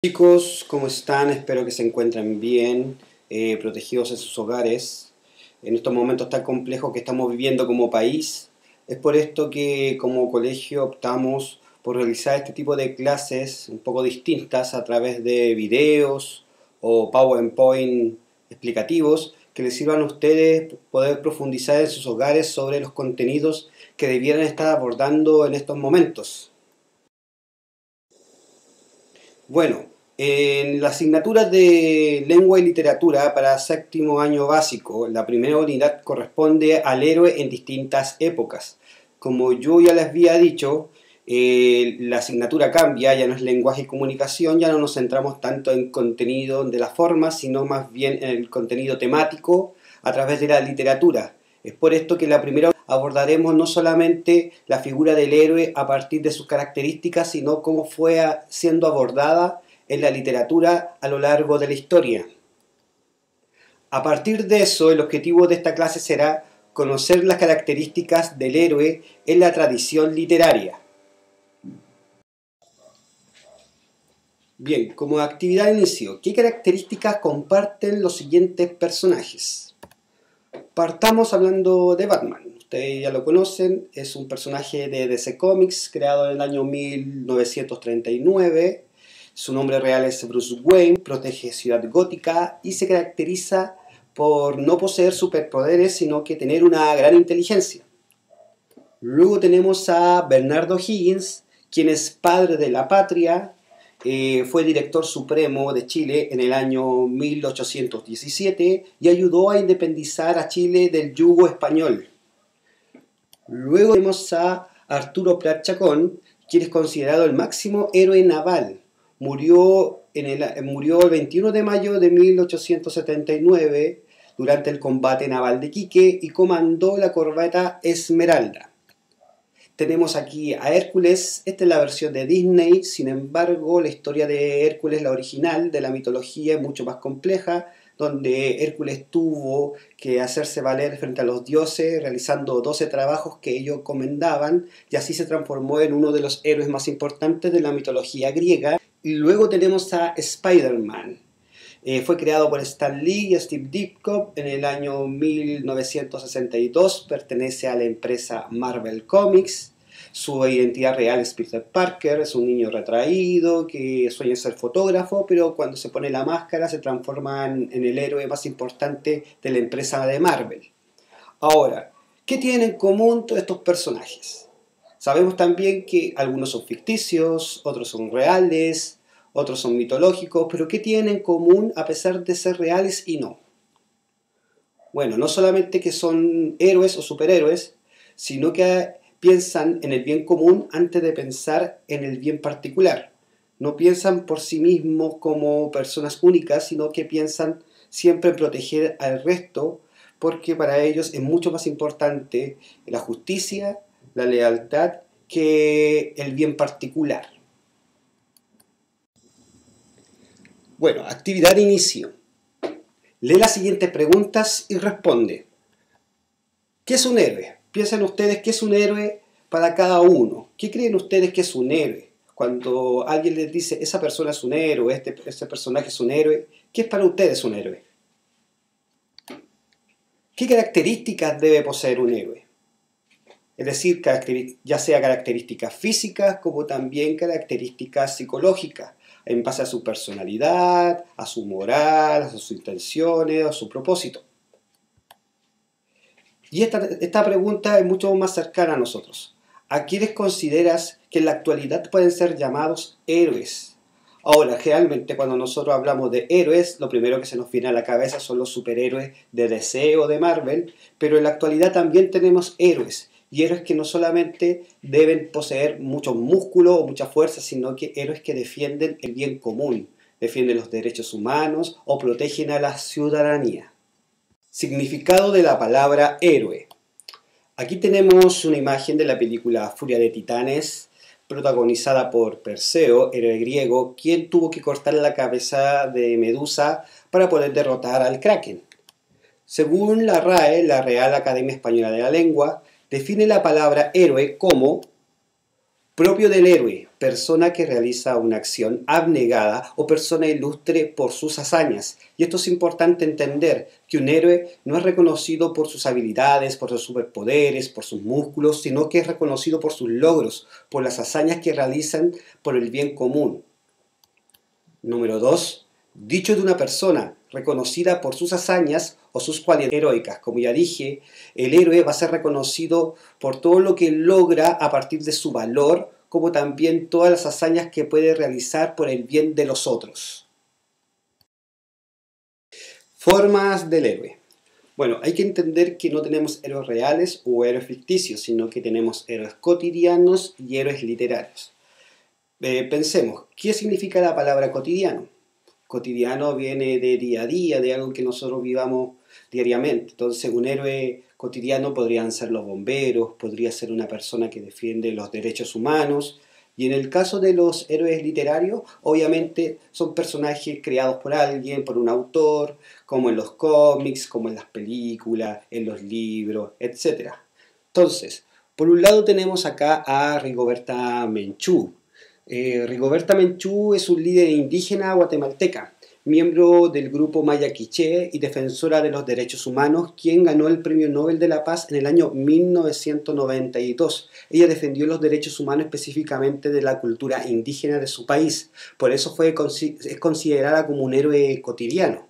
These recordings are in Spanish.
Chicos, ¿cómo están? Espero que se encuentren bien, protegidos en sus hogares. En estos momentos tan complejos que estamos viviendo como país, es por esto que como colegio optamos por realizar este tipo de clases un poco distintas a través de videos o PowerPoint explicativos que les sirvan a ustedes poder profundizar en sus hogares sobre los contenidos que debieran estar abordando en estos momentos. Bueno, en la asignatura de lengua y literatura para séptimo año básico, la primera unidad corresponde al héroe en distintas épocas. Como yo ya les había dicho, la asignatura cambia, ya no es lenguaje y comunicación, ya no nos centramos tanto en contenido de la forma, sino más bien en el contenido temático a través de la literatura. Es por esto que la primera abordaremos no solamente la figura del héroe a partir de sus características, sino cómo fue siendo abordada en la literatura a lo largo de la historia. A partir de eso, el objetivo de esta clase será conocer las características del héroe en la tradición literaria. Bien, como actividad de inicio, ¿qué características comparten los siguientes personajes? Partamos hablando de Batman. Ustedes ya lo conocen, es un personaje de DC Comics creado en el año 1939. Su nombre real es Bruce Wayne, protege Ciudad Gótica y se caracteriza por no poseer superpoderes, sino que tener una gran inteligencia. Luego tenemos a Bernardo Higgins, quien es padre de la patria, fue director supremo de Chile en el año 1817 y ayudó a independizar a Chile del yugo español. Luego tenemos a Arturo Prat Chacón, quien es considerado el máximo héroe naval. Murió el 21 de mayo de 1879 durante el combate naval de Quique y comandó la corbeta Esmeralda. Tenemos aquí a Hércules, esta es la versión de Disney, sin embargo la historia de Hércules, la original de la mitología, es mucho más compleja, donde Hércules tuvo que hacerse valer frente a los dioses, realizando 12 trabajos que ellos comendaban, y así se transformó en uno de los héroes más importantes de la mitología griega. Y luego tenemos a Spider-Man. Fue creado por Stan Lee y Steve Ditko en el año 1962, pertenece a la empresa Marvel Comics. Su identidad real es Peter Parker, es un niño retraído que sueña ser fotógrafo, pero cuando se pone la máscara se transforma en el héroe más importante de la empresa de Marvel. Ahora, ¿qué tienen en común todos estos personajes? Sabemos también que algunos son ficticios, otros son reales, otros son mitológicos, pero ¿qué tienen en común a pesar de ser reales y no? Bueno, no solamente que son héroes o superhéroes, sino que piensan en el bien común antes de pensar en el bien particular. No piensan por sí mismos como personas únicas, sino que piensan siempre en proteger al resto, porque para ellos es mucho más importante la justicia, la lealtad, que el bien particular. Bueno, actividad de inicio. Lee las siguientes preguntas y responde. ¿Qué es un héroe? Piensen ustedes qué es un héroe para cada uno. ¿Qué creen ustedes que es un héroe? Cuando alguien les dice, esa persona es un héroe, este personaje es un héroe, ¿qué es para ustedes un héroe? ¿Qué características debe poseer un héroe? Es decir, ya sea características físicas como también características psicológicas, en base a su personalidad, a su moral, a sus intenciones, a su propósito. Y esta pregunta es mucho más cercana a nosotros. ¿A quiénes consideras que en la actualidad pueden ser llamados héroes? Ahora, generalmente cuando nosotros hablamos de héroes, lo primero que se nos viene a la cabeza son los superhéroes de DC o de Marvel, pero en la actualidad también tenemos héroes. Y héroes que no solamente deben poseer muchos músculos o mucha fuerza, sino que héroes que defienden el bien común, defienden los derechos humanos o protegen a la ciudadanía. Significado de la palabra héroe. Aquí tenemos una imagen de la película Furia de Titanes, protagonizada por Perseo, héroe griego, quien tuvo que cortar la cabeza de Medusa para poder derrotar al Kraken. Según la RAE, la Real Academia Española de la Lengua, define la palabra héroe como Propio del héroe, persona que realiza una acción abnegada o persona ilustre por sus hazañas. Y esto es importante entender, que un héroe no es reconocido por sus habilidades, por sus superpoderes, por sus músculos, sino que es reconocido por sus logros, por las hazañas que realizan por el bien común. Número 2. Dicho de una persona reconocida por sus hazañas o sus cualidades heroicas. Como ya dije, el héroe va a ser reconocido por todo lo que logra a partir de su valor, como también todas las hazañas que puede realizar por el bien de los otros. Formas del héroe. Bueno, hay que entender que no tenemos héroes reales o héroes ficticios, sino que tenemos héroes cotidianos y héroes literarios. Pensemos, ¿qué significa la palabra cotidiano? Cotidiano viene de día a día, de algo que nosotros vivamos diariamente. Entonces, un héroe cotidiano podrían ser los bomberos, podría ser una persona que defiende los derechos humanos. Y en el caso de los héroes literarios, obviamente son personajes creados por alguien, por un autor, como en los cómics, como en las películas, en los libros, etc. Entonces, por un lado tenemos acá a Rigoberta Menchú. Rigoberta Menchú es un líder indígena guatemalteca, miembro del grupo Maya Quiché y defensora de los derechos humanos, quien ganó el Premio Nobel de la Paz en el año 1992. Ella defendió los derechos humanos específicamente de la cultura indígena de su país, por eso es considerada como un héroe cotidiano.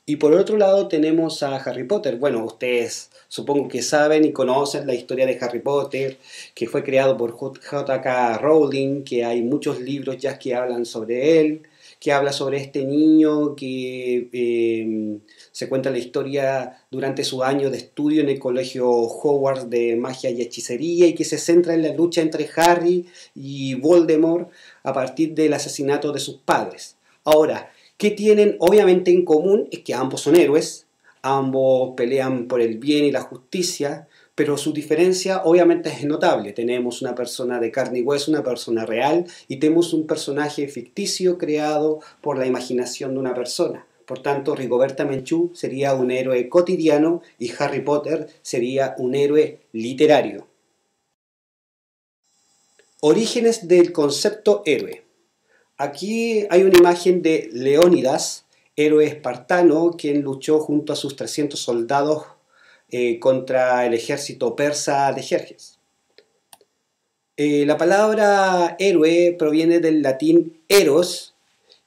Y por otro lado tenemos a Harry Potter. Bueno, ustedes supongo que saben y conocen la historia de Harry Potter, que fue creado por J.K. Rowling, que hay muchos libros ya que hablan sobre él, que habla sobre este niño que se cuenta la historia durante su año de estudio en el colegio Hogwarts de magia y hechicería, y que se centra en la lucha entre Harry y Voldemort a partir del asesinato de sus padres. Ahora, ¿qué tienen obviamente en común? Es que ambos son héroes, ambos pelean por el bien y la justicia, pero su diferencia obviamente es notable. Tenemos una persona de carne y hueso, una persona real, y tenemos un personaje ficticio creado por la imaginación de una persona. Por tanto, Rigoberta Menchú sería un héroe cotidiano y Harry Potter sería un héroe literario. Orígenes del concepto héroe. Aquí hay una imagen de Leónidas, héroe espartano, quien luchó junto a sus 300 soldados contra el ejército persa de Jerjes. La palabra héroe proviene del latín eros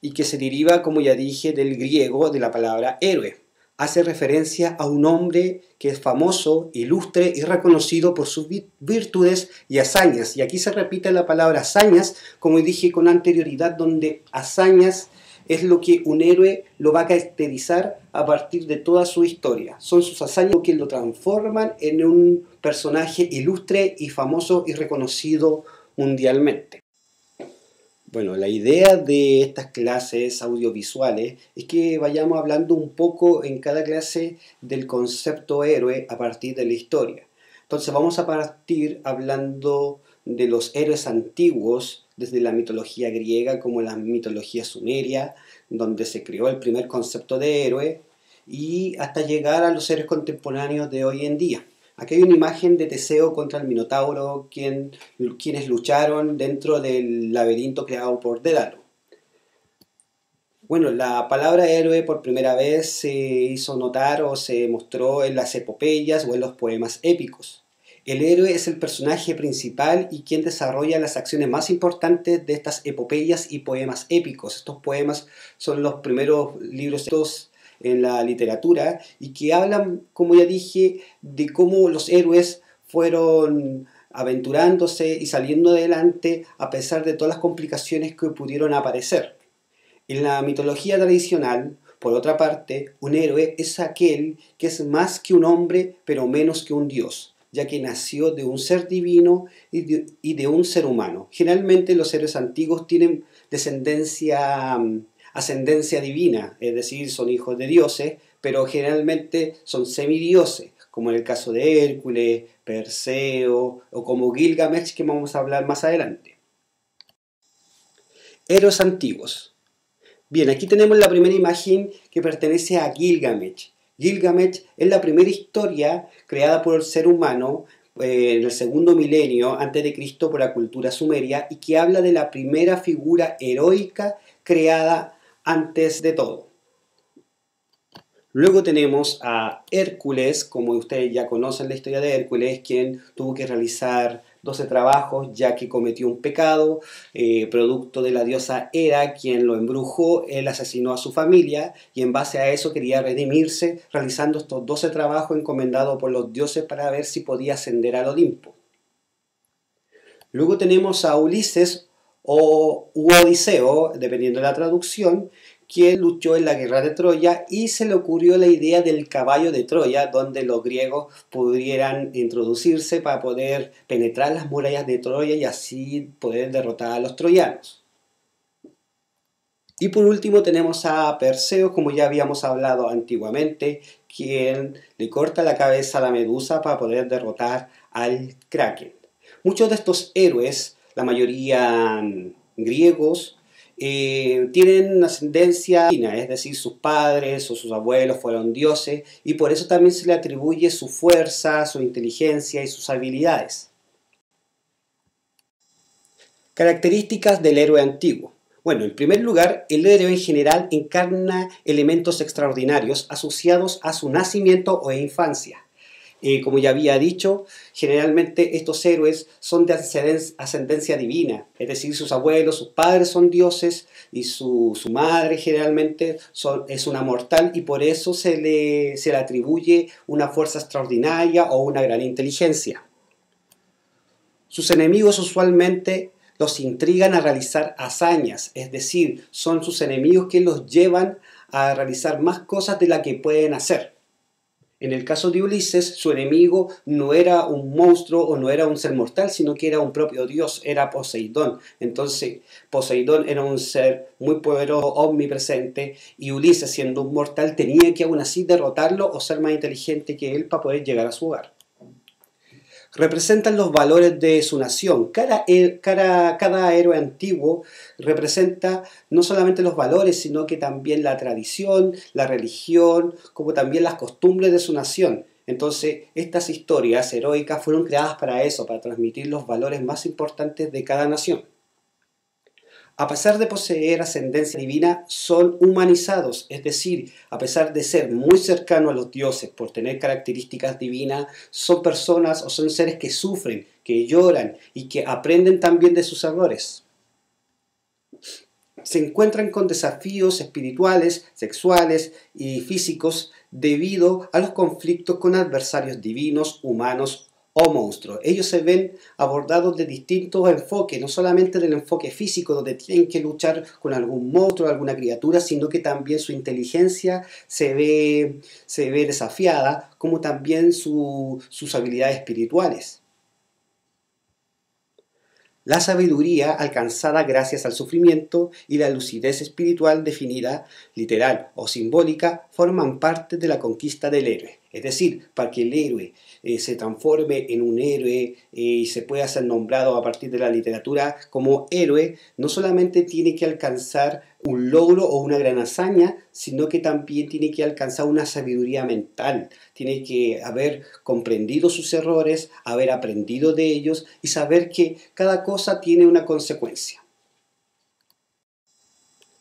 y que se deriva, como ya dije, del griego de la palabra héroe. Hace referencia a un hombre que es famoso, ilustre y reconocido por sus virtudes y hazañas. Y aquí se repite la palabra hazañas, como dije con anterioridad, donde hazañas es lo que un héroe lo va a caracterizar a partir de toda su historia. Son sus hazañas que lo transforman en un personaje ilustre y famoso y reconocido mundialmente. Bueno, la idea de estas clases audiovisuales es que vayamos hablando un poco en cada clase del concepto héroe a partir de la historia. Entonces vamos a partir hablando de los héroes antiguos, desde la mitología griega como la mitología sumeria, donde se creó el primer concepto de héroe, y hasta llegar a los héroes contemporáneos de hoy en día. Aquí hay una imagen de Teseo contra el Minotauro, quienes lucharon dentro del laberinto creado por Dédalo. Bueno, la palabra héroe por primera vez se hizo notar o se mostró en las epopeyas o en los poemas épicos. El héroe es el personaje principal y quien desarrolla las acciones más importantes de estas epopeyas y poemas épicos. Estos poemas son los primeros libros en la literatura y que hablan, como ya dije, de cómo los héroes fueron aventurándose y saliendo adelante a pesar de todas las complicaciones que pudieron aparecer. En la mitología tradicional, por otra parte, un héroe es aquel que es más que un hombre pero menos que un dios, ya que nació de un ser divino y de un ser humano. Generalmente los héroes antiguos tienen ascendencia divina, es decir, son hijos de dioses, pero generalmente son semidioses, como en el caso de Hércules, Perseo o como Gilgamesh, que vamos a hablar más adelante. Héroes antiguos. Bien, aquí tenemos la primera imagen que pertenece a Gilgamesh. Gilgamesh es la primera historia creada por el ser humano en el segundo milenio antes de Cristo por la cultura sumeria y que habla de la primera figura heroica creada antes de todo. Luego tenemos a Hércules, como ustedes ya conocen la historia de Hércules, quien tuvo que realizar 12 trabajos ya que cometió un pecado, producto de la diosa Hera, quien lo embrujó, él asesinó a su familia y en base a eso quería redimirse realizando estos 12 trabajos encomendados por los dioses para ver si podía ascender al Olimpo. Luego tenemos a Ulises o Odiseo, dependiendo de la traducción, quien luchó en la guerra de Troya y se le ocurrió la idea del caballo de Troya, donde los griegos pudieran introducirse para poder penetrar las murallas de Troya y así poder derrotar a los troyanos. Y por último tenemos a Perseo, como ya habíamos hablado antiguamente, quien le corta la cabeza a la medusa para poder derrotar al Kraken. Muchos de estos héroes, la mayoría griegos, tienen ascendencia divina, es decir, sus padres o sus abuelos fueron dioses y por eso también se le atribuye su fuerza, su inteligencia y sus habilidades. Características del héroe antiguo. Bueno, en primer lugar, el héroe en general encarna elementos extraordinarios asociados a su nacimiento o infancia. Como ya había dicho, generalmente estos héroes son de ascendencia divina, es decir, sus abuelos, sus padres son dioses y su madre generalmente es una mortal y por eso se le atribuye una fuerza extraordinaria o una gran inteligencia. Sus enemigos usualmente los intrigan a realizar hazañas, es decir, son sus enemigos que los llevan a realizar más cosas de las que pueden hacer. En el caso de Ulises, su enemigo no era un monstruo o no era un ser mortal, sino que era un propio dios, era Poseidón. Entonces, Poseidón era un ser muy poderoso, omnipresente, y Ulises, siendo un mortal, tenía que aún así derrotarlo o ser más inteligente que él para poder llegar a su hogar. Representan los valores de su nación. Cada héroe antiguo representa no solamente los valores, sino que también la tradición, la religión, como también las costumbres de su nación. Entonces, estas historias heroicas fueron creadas para eso, para transmitir los valores más importantes de cada nación. A pesar de poseer ascendencia divina, son humanizados, es decir, a pesar de ser muy cercanos a los dioses por tener características divinas, son personas o son seres que sufren, que lloran y que aprenden también de sus errores. Se encuentran con desafíos espirituales, sexuales y físicos debido a los conflictos con adversarios divinos, humanos o monstruos. Ellos se ven abordados de distintos enfoques, no solamente del enfoque físico, donde tienen que luchar con algún monstruo, alguna criatura, sino que también su inteligencia se ve desafiada, como también sus habilidades espirituales. La sabiduría alcanzada gracias al sufrimiento y la lucidez espiritual definida, literal o simbólica, forman parte de la conquista del héroe. Es decir, para que el héroe se transforme en un héroe y se pueda ser nombrado a partir de la literatura como héroe, no solamente tiene que alcanzar un logro o una gran hazaña, sino que también tiene que alcanzar una sabiduría mental. Tiene que haber comprendido sus errores, haber aprendido de ellos y saber que cada cosa tiene una consecuencia.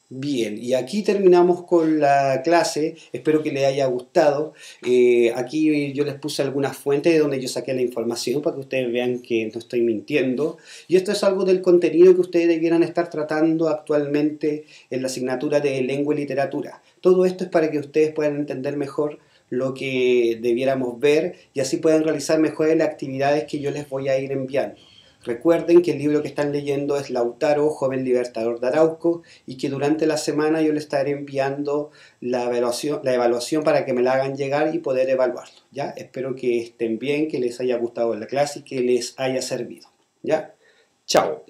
Bien, y aquí terminamos con la clase, espero que les haya gustado. Aquí yo les puse algunas fuentes de donde yo saqué la información para que ustedes vean que no estoy mintiendo. Y esto es algo del contenido que ustedes debieran estar tratando actualmente en la asignatura de Lengua y Literatura. Todo esto es para que ustedes puedan entender mejor lo que debiéramos ver y así puedan realizar mejores las actividades que yo les voy a ir enviando. Recuerden que el libro que están leyendo es Lautaro, Joven Libertador de Arauco, y que durante la semana yo les estaré enviando la evaluación para que me la hagan llegar y poder evaluarlo. ¿Ya? Espero que estén bien, que les haya gustado la clase y que les haya servido. ¿Ya? Chao.